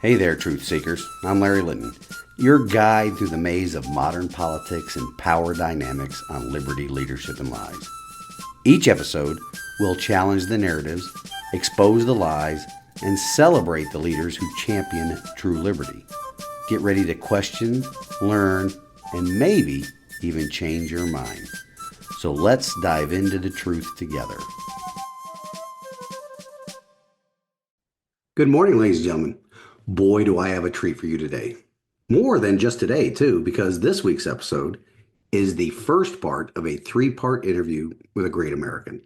Hey there, truth seekers. I'm Larry Litton, your guide through the maze of modern politics and power dynamics on liberty, leadership, and lies. Each episode will challenge the narratives, expose the lies, and celebrate the leaders who champion true liberty. Get ready to question, learn, and maybe even change your mind. So let's dive into the truth together. Good morning, ladies and gentlemen. Boy, do I have a treat for you today. More than just today, too, because this week's episode is the first part of a three-part interview with a great American.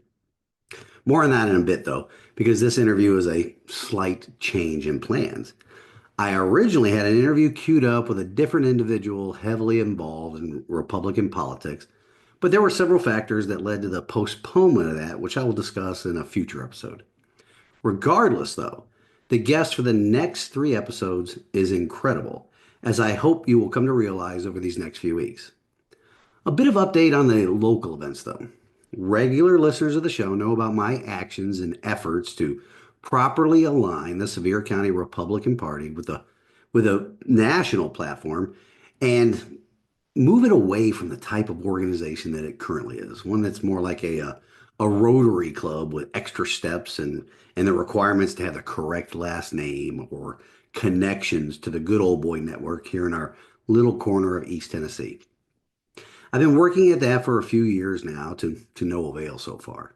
More on that in a bit, though, because this interview is a slight change in plans. I originally had an interview queued up with a different individual heavily involved in Republican politics, but there were several factors that led to the postponement of that, which I will discuss in a future episode. Regardless, though, the guest for the next three episodes is incredible, as I hope you will come to realize over these next few weeks. A bit of update on the local events, though. Regular listeners of the show know about my actions and efforts to properly align the Sevier County Republican Party with a national platform and move it away from the type of organization that it currently is, one that's more like a Rotary Club with extra steps and the requirements to have the correct last name or connections to the good old boy network here in our little corner of East Tennessee. I've been working at that for a few years now to no avail so far.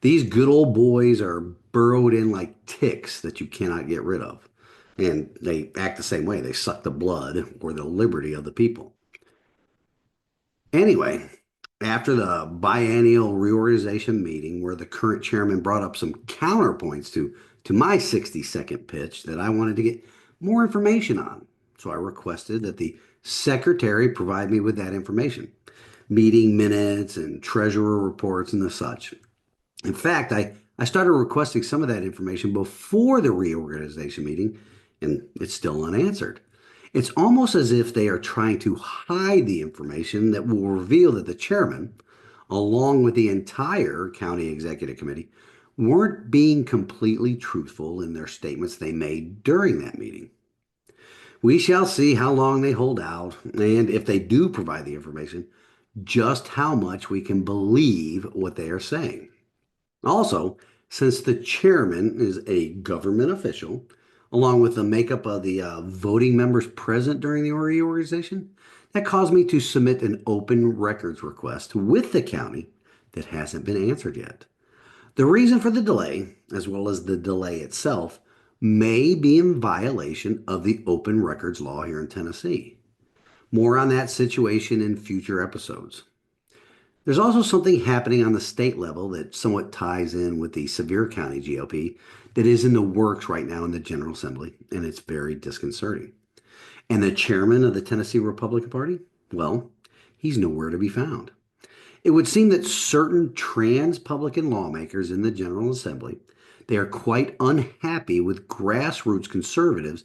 These good old boys are burrowed in like ticks that you cannot get rid of. And they act the same way. They suck the blood or the liberty of the people. Anyway, after the biennial reorganization meeting where the current chairman brought up some counterpoints to my 60-second pitch that I wanted to get more information on. So I requested that the secretary provide me with that information, meeting minutes and treasurer reports and the such. In fact, I started requesting some of that information before the reorganization meeting, and it's still unanswered. It's almost as if they are trying to hide the information that will reveal that the chairman, along with the entire county executive committee, weren't being completely truthful in their statements they made during that meeting. We shall see how long they hold out, and if they do provide the information, just how much we can believe what they are saying. Also, since the chairman is a government official, along with the makeup of the voting members present during the reorganization, that caused me to submit an open records request with the county that hasn't been answered yet. The reason for the delay, as well as the delay itself, may be in violation of the open records law here in Tennessee. More on that situation in future episodes. There's also something happening on the state level that somewhat ties in with the Sevier County GOP that is in the works right now in the General Assembly, and it's very disconcerting. And the chairman of the Tennessee Republican Party? Well, he's nowhere to be found. It would seem that certain trans-Publican lawmakers in the General Assembly, they are quite unhappy with grassroots conservatives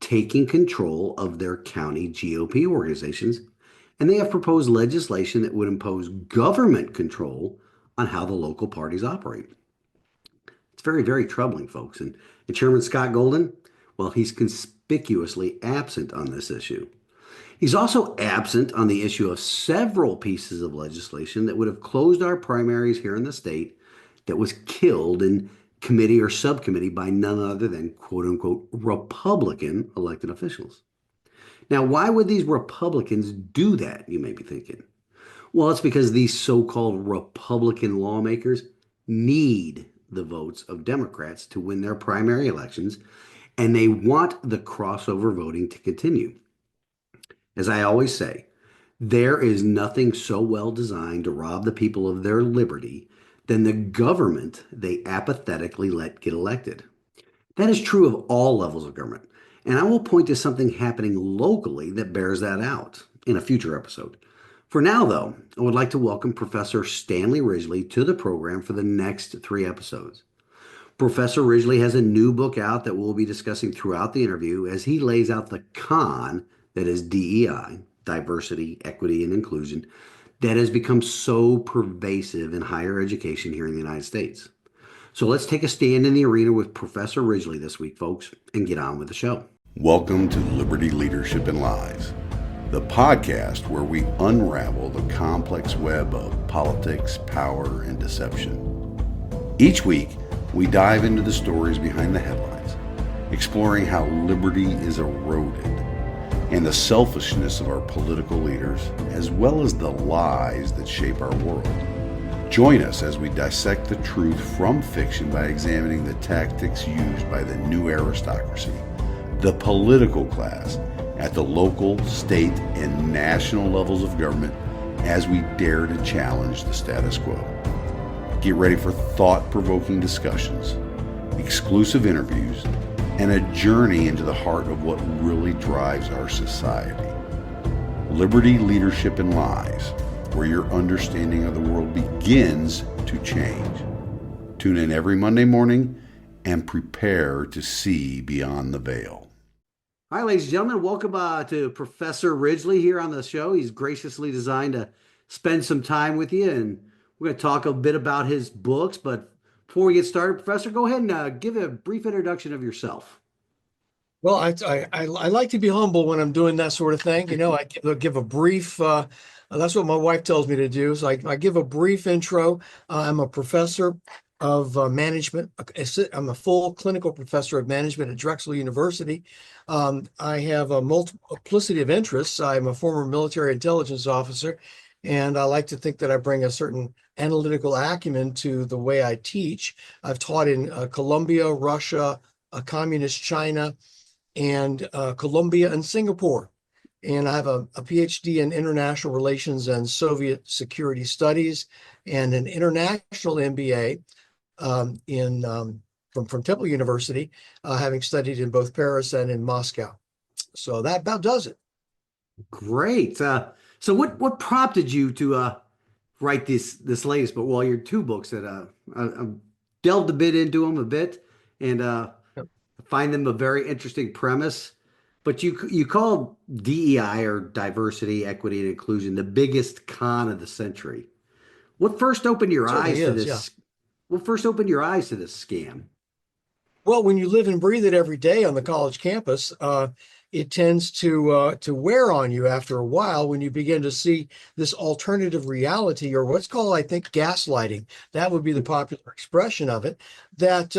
taking control of their county GOP organizations, and they have proposed legislation that would impose government control on how the local parties operate. It's very, very troubling, folks. And Chairman Scott Golden, well, he's conspicuously absent on this issue. He's also absent on the issue of several pieces of legislation that would have closed our primaries here in the state that was killed in committee or subcommittee by none other than quote unquote Republican elected officials. Now, why would these Republicans do that, you may be thinking? Well, it's because these so-called Republican lawmakers need the votes of Democrats to win their primary elections, and they want the crossover voting to continue. As I always say, there is nothing so well designed to rob the people of their liberty than the government they apathetically let get elected. That is true of all levels of government. And I will point to something happening locally that bears that out in a future episode. For now, though, I would like to welcome Professor Stanley Ridgley to the program for the next three episodes. Professor Ridgley has a new book out that we'll be discussing throughout the interview as he lays out the con that is DEI, diversity, equity, and inclusion, that has become so pervasive in higher education here in the United States. So let's take a stand in the arena with Professor Ridgley this week, folks, and get on with the show. Welcome to Liberty Leadership and Lies, the podcast where we unravel the complex web of politics, power, and deception. Each week, we dive into the stories behind the headlines, exploring how liberty is eroded and the selfishness of our political leaders, as well as the lies that shape our world. Join us as we dissect the truth from fiction by examining the tactics used by the new aristocracy, the political class, at the local, state, and national levels of government as we dare to challenge the status quo. Get ready for thought-provoking discussions, exclusive interviews, and a journey into the heart of what really drives our society. Liberty, Leadership, and Lies, where your understanding of the world begins to change. Tune in every Monday morning and prepare to see beyond the veil. Hi, ladies and gentlemen. Welcome to Professor Ridgley here on the show. He's graciously designed to spend some time with you, and we're going to talk a bit about his books. But before we get started, Professor, go ahead and give a brief introduction of yourself. Well, I like to be humble when I'm doing that sort of thing. I give a brief. That's what my wife tells me to do. So I give a brief intro. I'm a professor of management. I'm a full clinical professor of management at Drexel University. I have a multiplicity of interests. I'm a former military intelligence officer, and I like to think that I bring a certain analytical acumen to the way I teach. I've taught in Colombia, Russia, communist China, and Colombia and Singapore. And I have a PhD in international relations and Soviet security studies, and an international MBA from Temple University, having studied in both Paris and in Moscow. So that about does it. Great. So what prompted you to write this latest book? Well, your two books that I've delved a bit into them a bit, and find them a very interesting premise. But you called DEI, or diversity, equity, and inclusion, the biggest con of the century. What first opened your eyes to this? Yeah. What first opened your eyes to this scam? Well, when you live and breathe it every day on the college campus, it tends to wear on you after a while when you begin to see this alternative reality, or what's called, I think, gaslighting. That would be the popular expression of it. That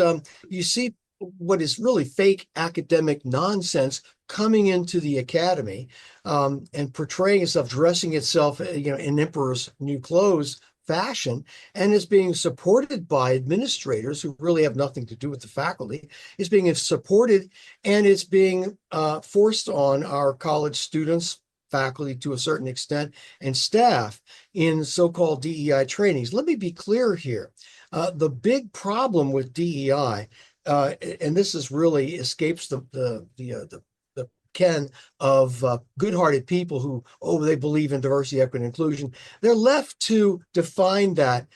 you see what is really fake academic nonsense coming into the academy, and portraying itself, dressing itself, in emperor's new clothes fashion, and is being supported by administrators who really have nothing to do with the faculty. It's being supported, and it's being forced on our college students, faculty to a certain extent, and staff in so-called DEI trainings. Let me be clear here. The big problem with DEI, and this is really escapes the ken of good-hearted people who, they believe in diversity, equity, and inclusion. They're left to define that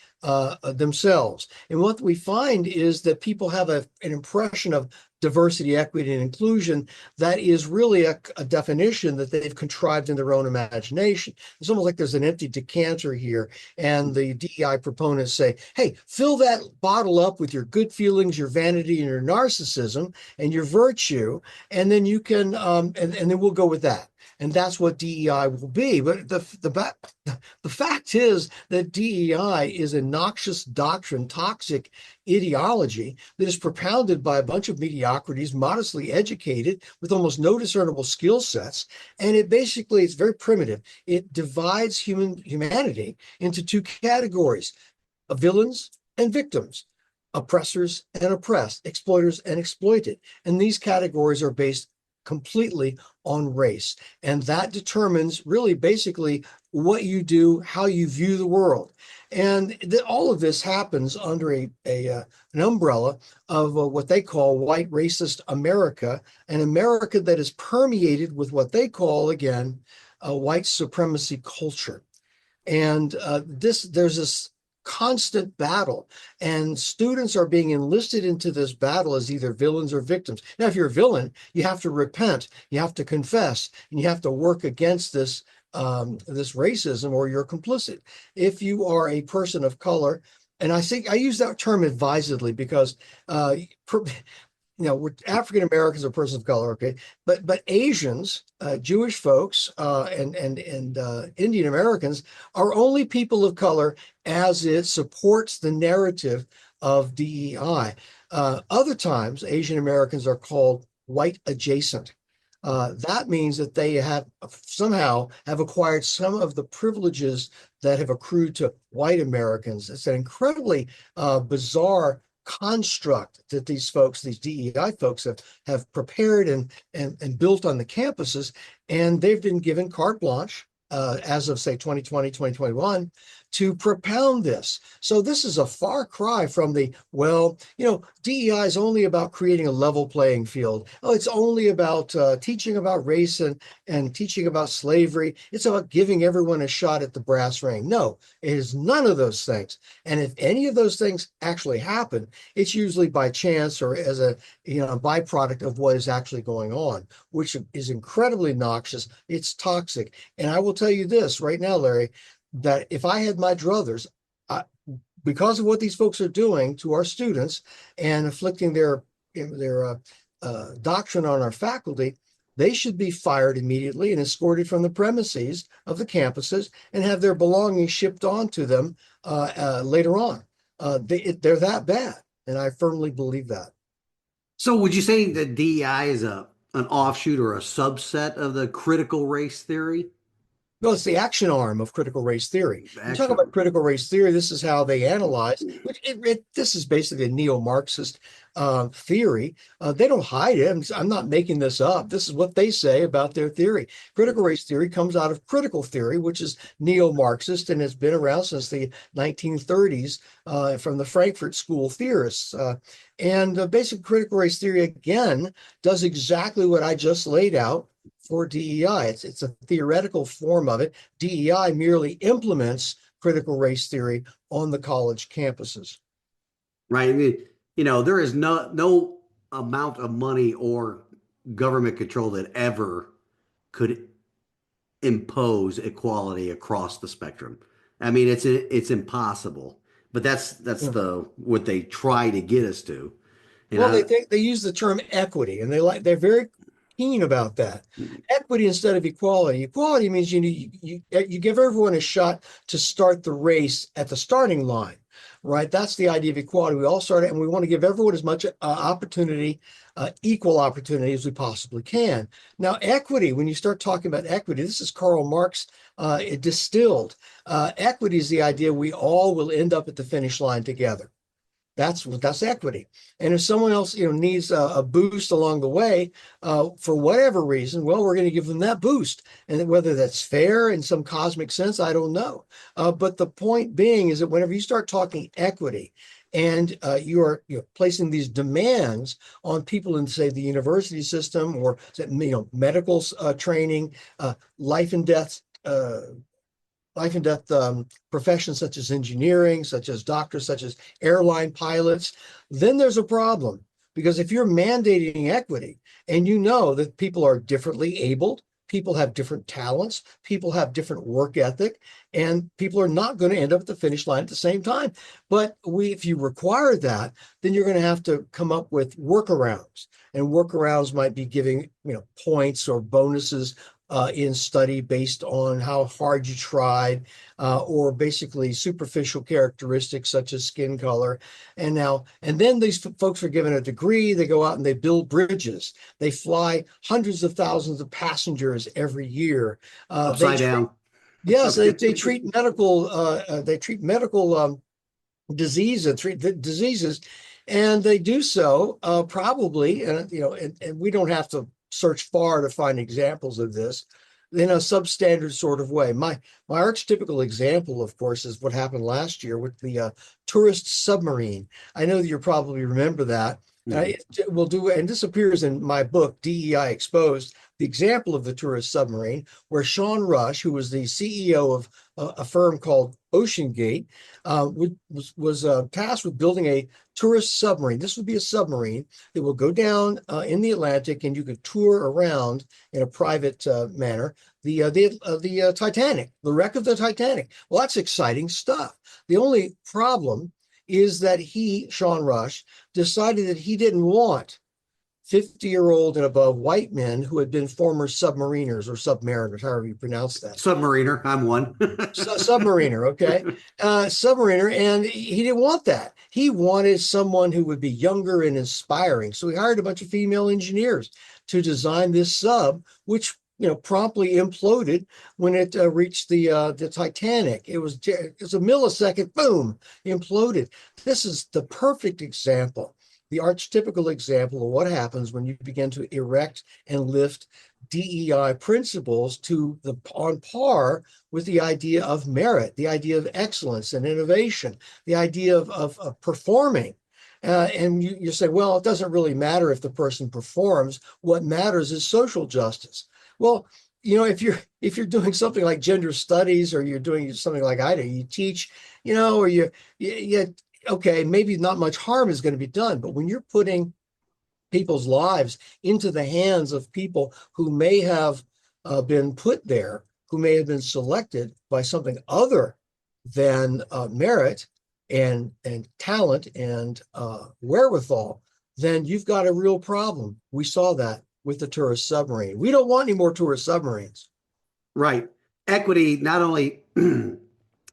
themselves. And what we find is that people have an impression of diversity, equity, and inclusion that is really a definition that they've contrived in their own imagination. It's almost like there's an empty decanter here, and the DEI proponents say, hey, fill that bottle up with your good feelings, your vanity, and your narcissism, and your virtue, and then you can, and then we'll go with that. And that's what DEI will be. But the fact is that DEI is a noxious doctrine, toxic ideology that is propounded by a bunch of mediocrities, modestly educated, with almost no discernible skill sets. And it's very primitive. It divides humanity into two categories: villains and victims, oppressors and oppressed, exploiters and exploited. And these categories are based completely on race. And that determines really basically what you do, how you view the world. And all of this happens under an umbrella of what they call white racist America, an America that is permeated with what they call, again, a white supremacy culture. And there's this constant battle, and students are being enlisted into this battle as either villains or victims. Now, if you're a villain, you have to repent, you have to confess, and you have to work against this racism, or you're complicit. If you are a person of color, and I think I use that term advisedly because we're African Americans or persons of color, okay, but Asians, Jewish folks, and Indian Americans are only people of color as it supports the narrative of DEI. Other times, Asian Americans are called white adjacent. That means that they have somehow have acquired some of the privileges that have accrued to white Americans. It's an incredibly bizarre construct that these folks, these DEI folks, have prepared and built on the campuses, and they've been given carte blanche as of say 2020, 2021 to propound this. So this is a far cry from the, well, DEI is only about creating a level playing field. Oh, it's only about teaching about race and teaching about slavery. It's about giving everyone a shot at the brass ring. No, it is none of those things. And if any of those things actually happen, it's usually by chance or as a byproduct of what is actually going on, which is incredibly noxious. It's toxic. And I will tell you this right now, Larry, that if I had my druthers, because of what these folks are doing to our students and inflicting their doctrine on our faculty, they should be fired immediately and escorted from the premises of the campuses and have their belongings shipped on to them later on. They're that bad, and I firmly believe that. So would you say that DEI is an offshoot or a subset of the critical race theory? No, it's the action arm of critical race theory. You talk Action. about critical race theory, this is how they analyze, which this is basically a neo-Marxist theory. They don't hide it. I'm not making this up. This is what they say about their theory. Critical race theory comes out of critical theory, which is neo-Marxist and has been around since the 1930s from the Frankfurt School theorists. And basic critical race theory, again, does exactly what I just laid out for DEI. It's a theoretical form of it. DEI merely implements critical race theory on the college campuses. Right. I mean, there is no amount of money or government control that ever could impose equality across the spectrum. I mean, it's impossible. But that's what they try to get us to. Well, they use the term equity, and they're very keen about that. Equity instead of equality. Equality means you give everyone a shot to start the race at the starting line, right? That's the idea of equality. We all start it, and we want to give everyone as much opportunity, equal opportunity as we possibly can. Now, equity, when you start talking about equity, this is Karl Marx distilled. Equity is the idea we all will end up at the finish line together. That's equity. And if someone else needs a boost along the way for whatever reason, well, we're going to give them that boost. And whether that's fair in some cosmic sense, I don't know. But the point being is that whenever you start talking equity and you're placing these demands on people in, say, the university system or medical training, life and death professions such as engineering, such as doctors, such as airline pilots, then there's a problem. Because if you're mandating equity and you know that people are differently abled, people have different talents, people have different work ethic, and people are not going to end up at the finish line at the same time. But if you require that, then you're going to have to come up with workarounds. And workarounds might be giving points or bonuses in study based on how hard you tried, or basically superficial characteristics such as skin color. And then these folks are given a degree, they go out and they build bridges. They fly hundreds of thousands of passengers every year. Upside down. Yes, they treat medical diseases, and they do so probably, and we don't have to search far to find examples of this in a substandard sort of way. My archetypical example, of course, is what happened last year with the tourist submarine. I know that you probably remember that. And this appears in my book, DEI Exposed, the example of the tourist submarine, where Sean Rush, who was the CEO of a firm called OceanGate, was tasked with building a tourist submarine. This would be a submarine that will go down in the Atlantic, and you could tour around in a private manner the Titanic, the wreck of the Titanic. Well, that's exciting stuff. The only problem is that Sean Rush, decided that he didn't want 50-year-old and above white men who had been former submariners or submariners, however you pronounce that. Submariner, I'm one. Submariner, okay. Submariner, and he didn't want that. He wanted someone who would be younger and inspiring. So he hired a bunch of female engineers to design this sub, which promptly imploded when it reached the Titanic. It was a millisecond, boom, imploded. This is the perfect example, the archetypical example of what happens when you begin to erect and lift DEI principles on par with the idea of merit, the idea of excellence and innovation, the idea of performing. And you say, well, it doesn't really matter if the person performs. What matters is social justice. Well, if you're doing something like gender studies, or you're doing something like I do, you teach, or you okay, maybe not much harm is going to be done. But when you're putting people's lives into the hands of people who may have been put there, who may have been selected by something other than merit and talent and wherewithal, then you've got a real problem. We saw that with the tourist submarine. We don't want any more tourist submarines. Right. Equity not only,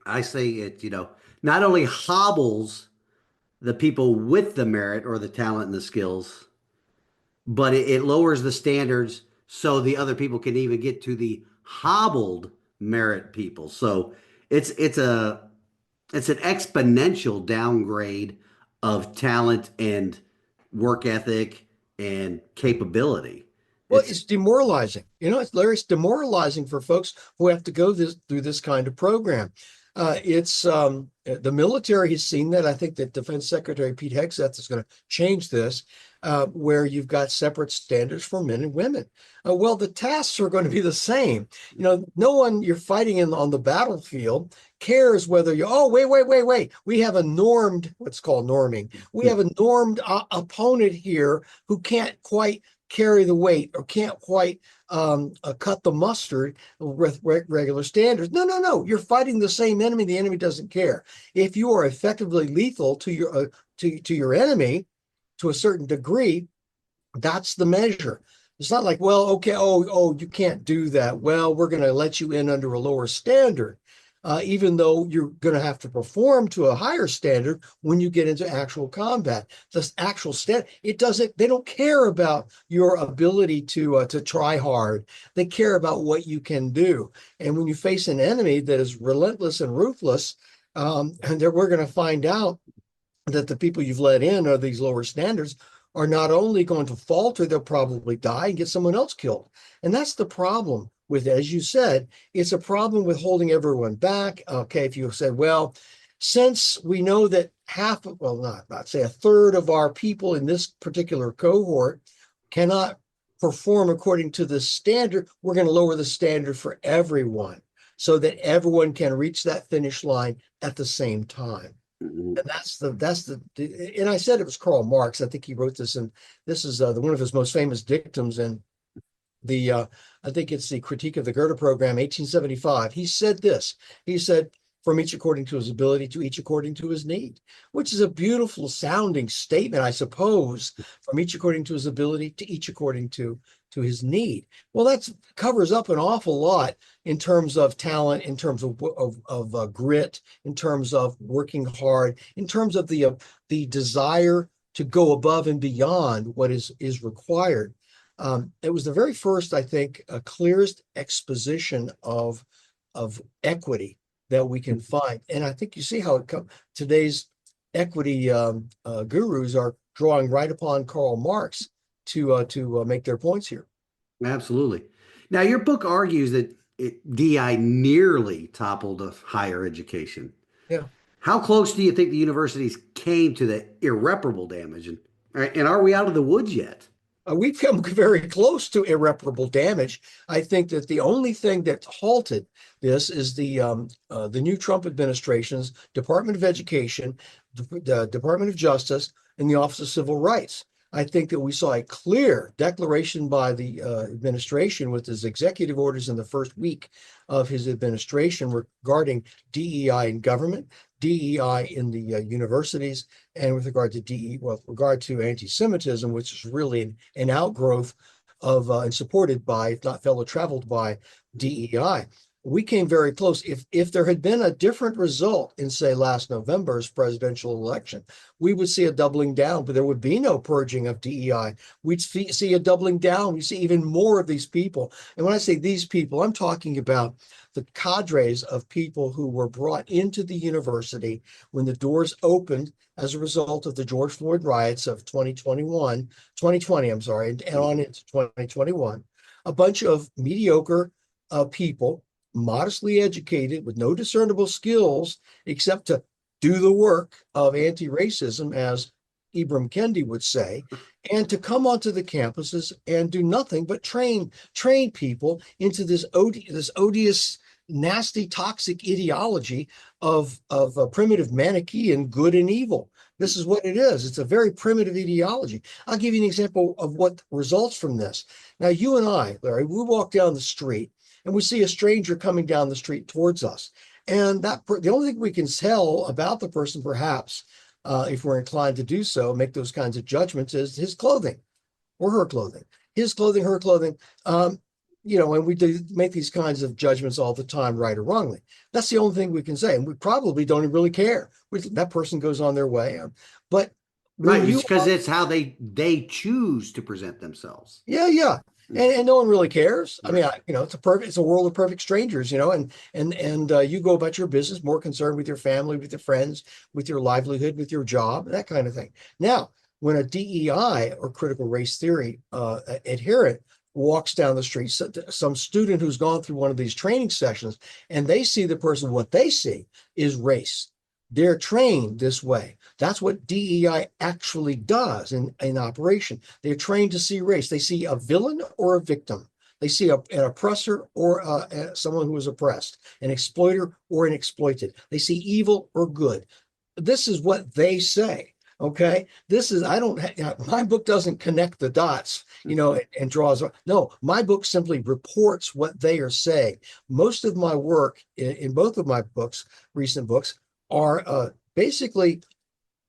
I say it, not only hobbles the people with the merit or the talent and the skills, but it lowers the standards so the other people can even get to the hobbled merit people. So it's an exponential downgrade of talent and work ethic and capability. Well, it's demoralizing. It's demoralizing for folks who have to go through this kind of program. It's the military has seen that. I think that Defense Secretary Pete Hegseth is going to change this, where you've got separate standards for men and women. Well, the tasks are going to be the same. No one you're fighting on the battlefield cares whether wait. We have a normed, what's called norming. We have a normed opponent here who can't quite carry the weight or can't quite cut the mustard with regular standards. No. You're fighting the same enemy. The enemy doesn't care. If you are effectively lethal to your enemy to a certain degree, that's the measure. It's not like, well, okay, you can't do that. Well, we're going to let you in under a lower standard. Even though you're going to have to perform to a higher standard when you get into actual combat. The actual standard, they don't care about your ability to try hard. They care about what you can do. And when you face an enemy that is relentless and ruthless, we're going to find out that the people you've let in are these lower standards are not only going to falter, they'll probably die and get someone else killed. And that's the problem with it. As you said, it's a problem with holding everyone back. Okay, if you said, well, since we know that a third of our people in this particular cohort cannot perform according to the standard, we're going to lower the standard for everyone so that everyone can reach that finish line at the same time. And and I said it was Karl Marx. I think he wrote this, and this is one of his most famous dictums in I think it's the Critique of the Goethe Program, 1875. He said this. He said, from each according to his ability to each according to his need, which is a beautiful sounding statement, I suppose, from each according to his ability to each according to his need. Well, that covers up an awful lot in terms of talent, in terms of grit, in terms of working hard, in terms of the desire to go above and beyond what is required. It was the very first, I think, clearest exposition of equity that we can find. And I think you see how today's equity gurus are drawing right upon Karl Marx to make their points here. Absolutely. Now, your book argues that DI nearly toppled of higher education. Yeah. How close do you think the universities came to the irreparable damage? And are we out of the woods yet? We've come very close to irreparable damage. I think that the only thing that halted this is the new Trump administration's Department of Education, the Department of Justice, and the Office of Civil Rights. I think that we saw a clear declaration by the administration with his executive orders in the first week of his administration regarding DEI in government, DEI in the universities, and with regard to with regard to anti-Semitism, which is really an outgrowth of and supported by, if not fellow traveled by, DEI. We came very close. If there had been a different result in, say, last November's presidential election, we would see a doubling down, but there would be no purging of DEI. We'd see a doubling down. We see even more of these people. And when I say these people, I'm talking about the cadres of people who were brought into the university when the doors opened as a result of the George Floyd riots of 2020, I'm sorry, and on into 2021. A bunch of mediocre people, modestly educated with no discernible skills except to do the work of anti-racism, as Ibram Kendi would say, and to come onto the campuses and do nothing but train people into this odious, nasty, toxic ideology of a primitive Manichaean good and evil. This is what it is. It's a very primitive ideology. I'll give you an example of what results from this. Now, you and I, Larry, we walk down the street and we see a stranger coming down the street towards us. And the only thing we can tell about the person, perhaps, if we're inclined to do so, make those kinds of judgments, is his clothing or her clothing. His clothing, her clothing. And we do make these kinds of judgments all the time, right or wrongly. That's the only thing we can say. And we probably don't really care. That person goes on their way. But right, because it's how they choose to present themselves. Yeah. And no one really cares. I mean, it's a world of perfect strangers, and you go about your business more concerned with your family, with your friends, with your livelihood, with your job, that kind of thing. Now, when a DEI or critical race theory adherent walks down the street, some student who's gone through one of these training sessions, and they see the person, what they see is race. They're trained this way. That's what DEI actually does in operation. They're trained to see race. They see a villain or a victim. They see an oppressor or someone who is oppressed, an exploiter or an exploited. They see evil or good. This is what they say. Okay, my book doesn't connect the dots, and draws. No, my book simply reports what they are saying. Most of my work in both of my books, recent books, are basically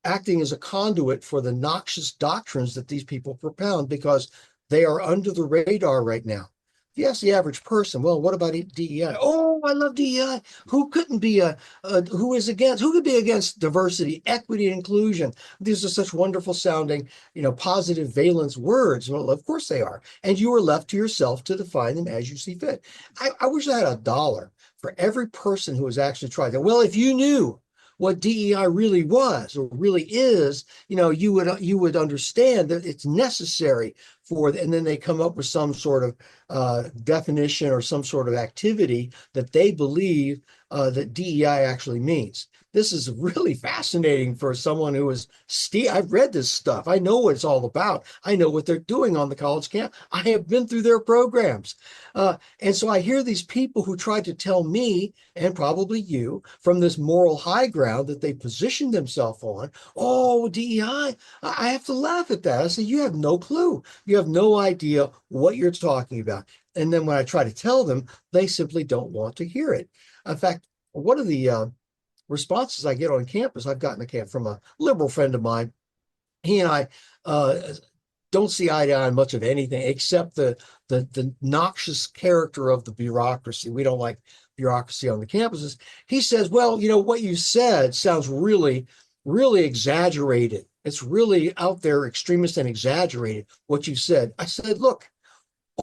acting as a conduit for the noxious doctrines that these people propound, because they are under the radar right now. If you ask the average person, well, what about DEI? Oh, I love DEI. Who could be against diversity, equity, and inclusion? These are such wonderful sounding, positive valence words. Well, of course they are. And you are left to yourself to define them as you see fit. I wish I had $1 for every person who has actually tried that. Well, if you knew what DEI really was or really is, you would understand that it's necessary and then they come up with some sort of definition or some sort of activity that they believe that DEI actually means. This is really fascinating for someone who is I've read this stuff. I know what it's all about. I know what they're doing on the college camp. I have been through their programs. And so I hear these people who try to tell me, and probably you, from this moral high ground that they position themselves on, oh, DEI, I have to laugh at that. I say, you have no clue. You have no idea what you're talking about. And then when I try to tell them, they simply don't want to hear it. In fact, one of the responses I get on campus, I've gotten from a liberal friend of mine. He and I don't see eye to eye on much of anything except the noxious character of the bureaucracy. We don't like bureaucracy on the campuses. He says, well, what you said sounds really, really exaggerated. It's really out there, extremist and exaggerated, what you said. I said, look,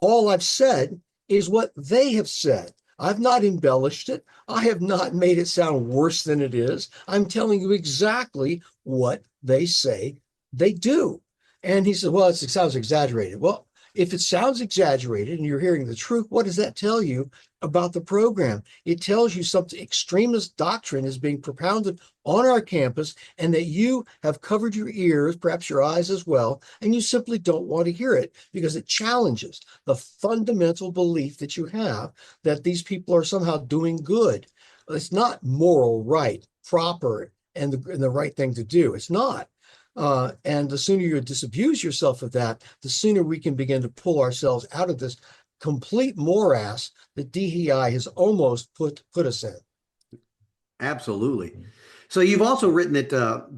all I've said is what they have said. I've not embellished it. I have not made it sound worse than it is. I'm telling you exactly what they say they do. And he said, well, it sounds exaggerated. Well, if it sounds exaggerated and you're hearing the truth, what does that tell you about the program? It tells you something extremist doctrine is being propounded on our campus, and that you have covered your ears, perhaps your eyes as well, and you simply don't want to hear it because it challenges the fundamental belief that you have that these people are somehow doing good. It's not moral, right, proper, and the right thing to do. It's not. And the sooner you disabuse yourself of that, the sooner we can begin to pull ourselves out of this complete morass that DEI has almost put us in. Absolutely. So you've also written that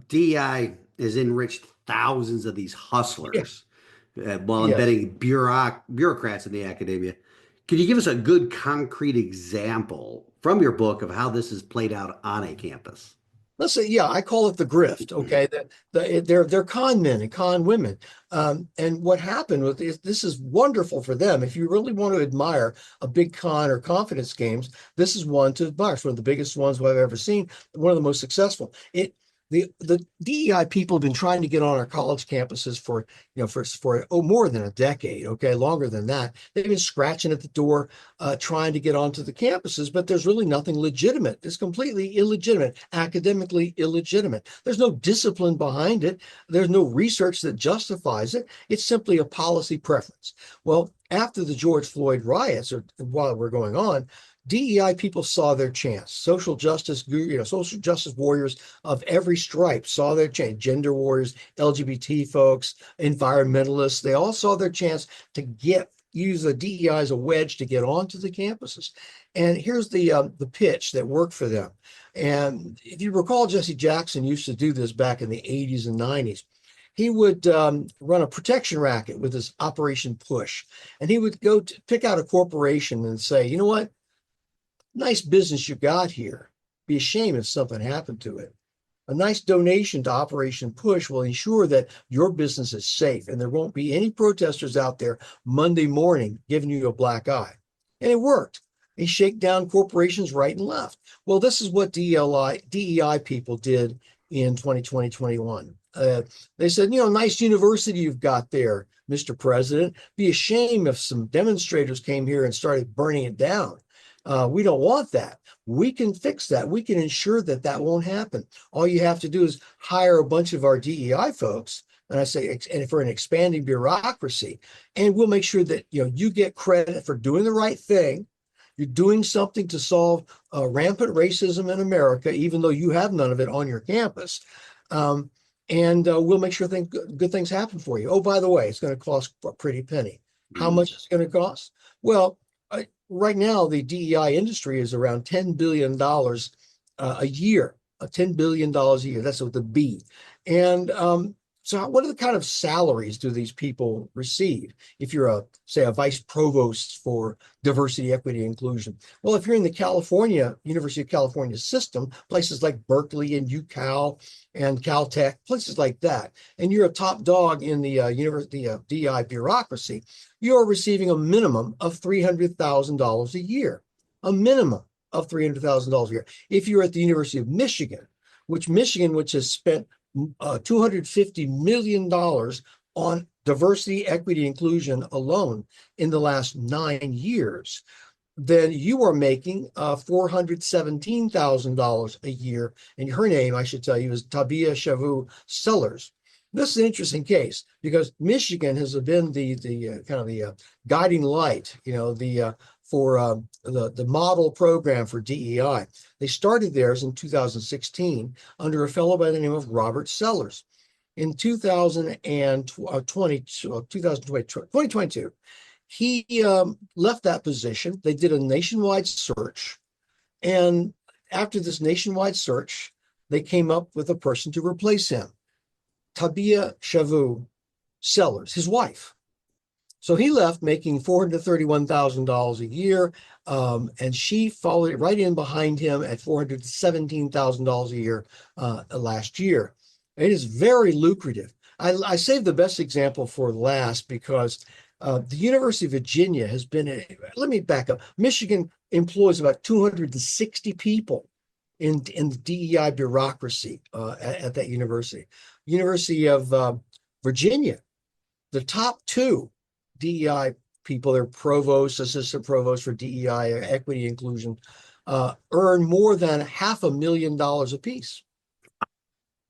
DEI has enriched thousands of these Yeah. hustlers while Yes. embedding bureaucrats in the academia. Can you give us a good concrete example from your book of how this has played out on a campus? Let's say, yeah, I call it the grift. Okay, they're con men and con women, and what happened with this is wonderful for them. If you really want to admire a big con or confidence games, this is one to admire. It's one of the biggest ones I've ever seen. One of the most successful. The DEI people have been trying to get on our college campuses for more than a decade. Okay, longer than that. They've been scratching at the door, trying to get onto the campuses, but there's really nothing legitimate. It's completely illegitimate, academically illegitimate. There's no discipline behind it. There's no research that justifies it. It's simply a policy preference. Well, after the George Floyd riots, or while we're going on, DEI people saw their chance. Social justice warriors of every stripe saw their chance. Gender warriors, LGBT folks, environmentalists, they all saw their chance to use the DEI as a wedge to get onto the campuses. And here's the pitch that worked for them. And if you recall, Jesse Jackson used to do this back in the 80s and 90s. He would run a protection racket with his Operation Push. And he would go to pick out a corporation and say, you know what? Nice business you got here. Be a shame if something happened to it. A nice donation to Operation Push will ensure that your business is safe and there won't be any protesters out there Monday morning giving you a black eye. And it worked. They shake down corporations right and left. Well, this is what DEI people did in 2020, 21. They said, nice university you've got there, Mr. President. Be a shame if some demonstrators came here and started burning it down. We don't want that. We can fix that. We can ensure that that won't happen. All you have to do is hire a bunch of our DEI folks, and I say, and for an expanding bureaucracy, and we'll make sure that you get credit for doing the right thing. You're doing something to solve rampant racism in America, even though you have none of it on your campus. And we'll make sure good things happen for you. Oh, by the way, it's going to cost a pretty penny. How much is it going to cost? Well, right now, the DEI industry is around $10 billion a year, $10 billion a year. That's with the B. And so what are the kind of salaries do these people receive if you're say a vice provost for diversity, equity, inclusion? Well, if you're in the University of California system, places like Berkeley and UCal and Caltech, places like that, and you're a top dog in the university DEI bureaucracy, you're receiving a minimum of $300,000 a year, a minimum of $300,000 a year. If you're at the University of Michigan, which has spent $250 million on diversity, equity, inclusion alone in the last 9 years, then you are making $417,000 a year. And her name, I should tell you, is Tabia Shavu Sellers. This is an interesting case because Michigan has been the kind of the guiding light, for the model program for DEI. They started theirs in 2016 under a fellow by the name of Robert Sellers. In 2022, he left that position. They did a nationwide search. And after this nationwide search, they came up with a person to replace him, Tabia Shavu Sellers, his wife. So he left making $431,000 a year, and she followed right in behind him at $417,000 a year last year. It is very lucrative. I saved the best example for last because the University of Virginia has been, let me back up. Michigan employs about 260 people in the DEI bureaucracy at that university. University of Virginia, the top two DEI people, they're provost, assistant provost for DEI, equity, inclusion, earn more than $500,000 apiece.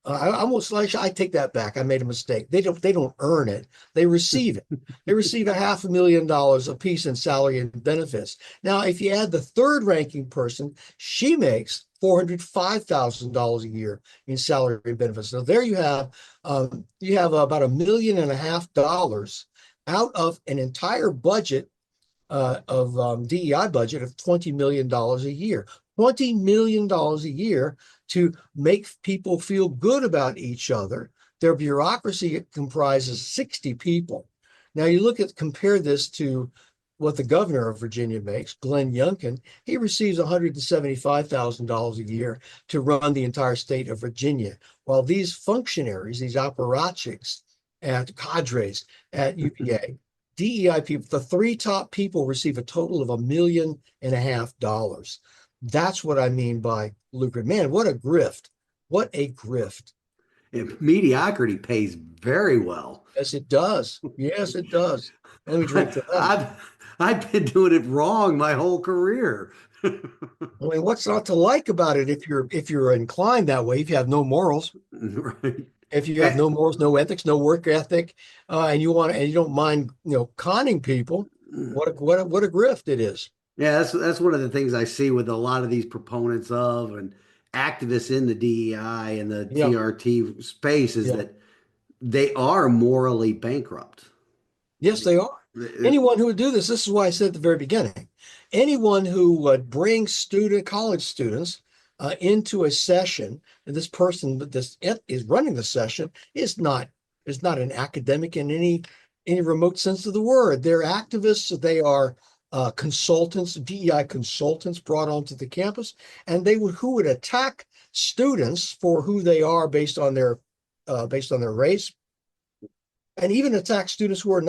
I take that back. I made a mistake. They don't earn it. They receive it. They receive $500,000 apiece in salary and benefits. Now, if you add the third ranking person, she makes $405,000 a year in salary and benefits. So there you have about $1.5 million out of an entire budget of DEI budget of $20 million a year. $20 million a year to make people feel good about each other. Their bureaucracy comprises 60 people. Now you compare this to what the governor of Virginia makes, Glenn Youngkin. He receives $175,000 a year to run the entire state of Virginia, while these functionaries, these apparatchiks at cadres at UVA, DEI people, the three top people receive a total of $1.5 million. That's what I mean by lucrative. Man, what a grift. What a grift. And mediocrity pays very well. Yes, it does. Yes, it does. Let me drink to that. I've I've been doing it wrong my whole career. I mean, what's not to like about it if you're inclined that way, if you have no morals, Right. if you have Eh, no morals, no ethics, no work ethic, and you don't mind, conning people, what a grift it is. Yeah, that's one of the things I see with a lot of these proponents of and activists in the DEI and the Yeah, TRT space is yeah. that they are morally bankrupt. Yes, they are. Anyone who would do this is why I said at the very beginning, anyone who would bring college students into a session, and this person that this is running the session is not an academic in any remote sense of the word. They're activists. They are consultants, DEI consultants brought onto the campus, and who would attack students for who they are based on their race, and even attack students who are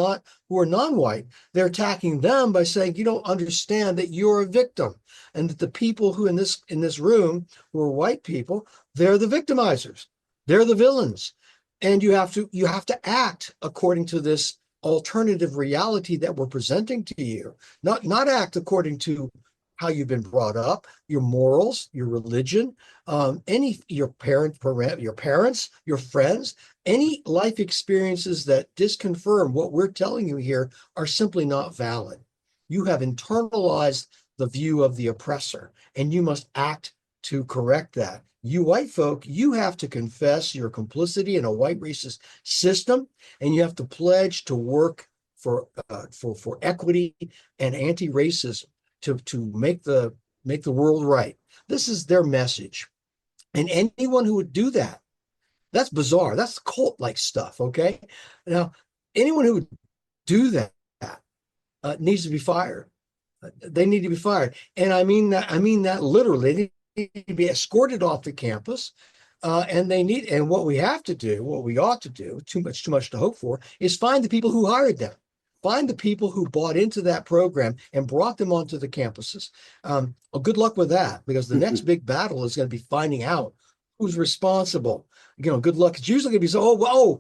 non-white. They're attacking them by saying you don't understand that you're a victim, and that the people who in this room who are white people, they're the victimizers, they're the villains, and you have to act according to this alternative reality that we're presenting to you, not act according to how you've been brought up, your morals, your religion, your parents, your friends. Any life experiences that disconfirm what we're telling you here are simply not valid. You have internalized the view of the oppressor, and you must act to correct that. You white folk, you have to confess your complicity in a white racist system, and you have to pledge to work for equity and anti-racism to make the world right. This is their message. And anyone who would do that, that's bizarre. That's cult-like stuff. Okay. Now, anyone who would do that needs to be fired. They need to be fired. And I mean that literally. They need to be escorted off the campus. And what we ought to do, too much to hope for, is find the people who hired them. Find the people who bought into that program and brought them onto the campuses. Well, good luck with that, because the next big battle is going to be finding out who's responsible. Good luck. It's usually going to be so,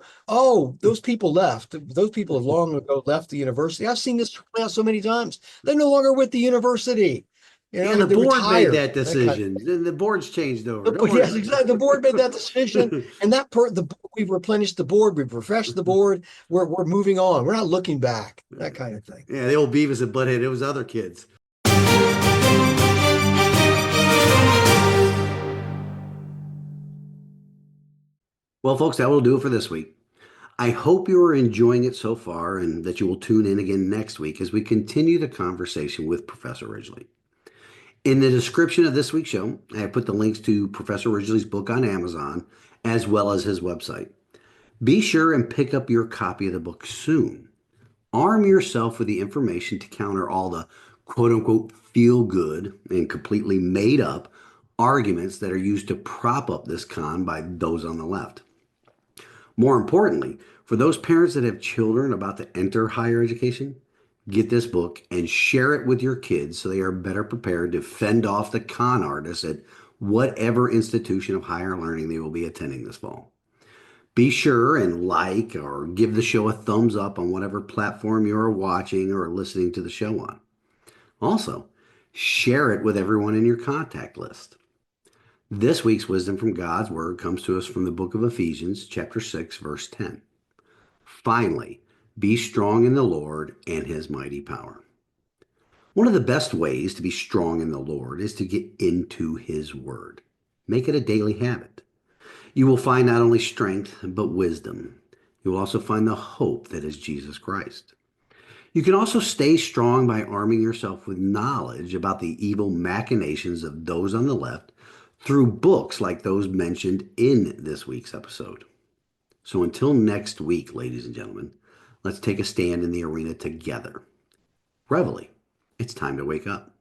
those people left. Those people have long ago left the university. I've seen this play out so many times. They're no longer with the university. And the They board made retired. that That kind of decision. thing. The board's changed over. Don't Yes, worry. exactly. The board made that decision, and we've replenished the board, we've refreshed the board. We're moving on. We're not looking back. That kind of thing. Yeah, the old Beavis and Butthead, it was other kids. Well, folks, that will do it for this week. I hope you are enjoying it so far and that you will tune in again next week as we continue the conversation with Professor Ridgley. In the description of this week's show, I have put the links to Professor Ridgley's book on Amazon as well as his website. Be sure and pick up your copy of the book soon. Arm yourself with the information to counter all the quote unquote feel good and completely made up arguments that are used to prop up this con by those on the left. More importantly, for those parents that have children about to enter higher education, get this book and share it with your kids so they are better prepared to fend off the con artists at whatever institution of higher learning they will be attending this fall. Be sure and like or give the show a thumbs up on whatever platform you are watching or listening to the show on. Also, share it with everyone in your contact list. This week's wisdom from God's Word comes to us from the book of Ephesians, chapter 6, verse 10. Finally, be strong in the Lord and his mighty power. One of the best ways to be strong in the Lord is to get into his word. Make it a daily habit. You will find not only strength, but wisdom. You will also find the hope that is Jesus Christ. You can also stay strong by arming yourself with knowledge about the evil machinations of those on the left through books like those mentioned in this week's episode. So until next week, ladies and gentlemen, let's take a stand in the arena together. Reveille, it's time to wake up.